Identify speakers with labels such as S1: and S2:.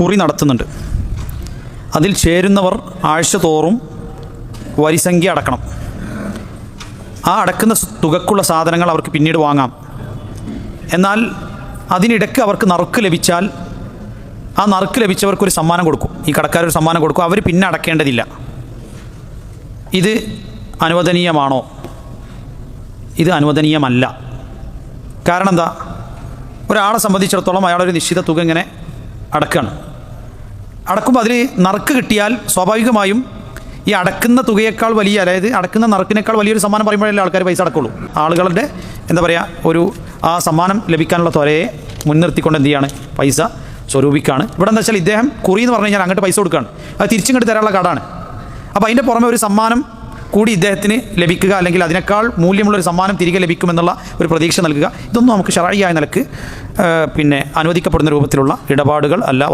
S1: കുറി നടത്തുന്നുണ്ട്. അതിൽ ചേരുന്നവർ ആഴ്ച തോറും വരിസംഖ്യ അടക്കണം. ആ അടക്കുന്ന തുകക്കുള്ള സാധനങ്ങൾ അവർക്ക് പിന്നീട് വാങ്ങാം. എന്നാൽ അതിനിടയ്ക്ക് അവർക്ക് നറുക്ക് ലഭിച്ചാൽ ആ നറുക്ക് ലഭിച്ചവർക്കൊരു സമ്മാനം കൊടുക്കും. ഈ കടക്കാരൊരു സമ്മാനം കൊടുക്കും. അവർ പിന്നെ അടക്കേണ്ടതില്ല. ഇത് അനുവദനീയമാണോ? ഇത് അനുവദനീയമല്ല. കാരണം എന്താ? ഒരാളെ സംബന്ധിച്ചിടത്തോളം അയാളൊരു നിശ്ചിത തുക ഇങ്ങനെ അടക്കുകയാണ്. അടക്കുമ്പോൾ അതിൽ നറുക്ക് കിട്ടിയാൽ സ്വാഭാവികമായും ഈ അടക്കുന്ന തുകയേക്കാൾ വലിയ, അതായത് അടക്കുന്ന നറുക്കിനേക്കാൾ വലിയൊരു സമ്മാനം പറയുമ്പോഴല്ലേ ആൾക്കാർ പൈസ അടക്കുള്ളൂ. ആളുകളുടെ എന്താ പറയുക, ഒരു ആ സമ്മാനം ലഭിക്കാനുള്ള ത്വരയെ മുൻനിർത്തിക്കൊണ്ട് എന്ത് ചെയ്യാണ്, പൈസ സ്വരൂപിക്കുകയാണ്. ഇവിടെ എന്താ വെച്ചാൽ ഇദ്ദേഹം കുറി എന്ന് പറഞ്ഞു കഴിഞ്ഞാൽ അങ്ങോട്ട് പൈസ കൊടുക്കുകയാണ്. അത് തിരിച്ചിങ്ങോട്ട് തരാനുള്ള കടമാണ്. അപ്പോൾ അതിൻ്റെ പുറമെ ഒരു സമ്മാനം കൂടി ഇദ്ദേഹത്തിന് ലഭിക്കുക, അല്ലെങ്കിൽ അതിനേക്കാൾ മൂല്യമുള്ളൊരു സമ്മാനം തിരികെ ലഭിക്കുമെന്നുള്ള ഒരു പ്രതീക്ഷ നൽകുക, ഇതൊന്നും നമുക്ക് ശർഈയായ നിലക്ക് അനുവദിക്കപ്പെടുന്ന രൂപത്തിലുള്ള ഇടപാടുകൾ അല്ല.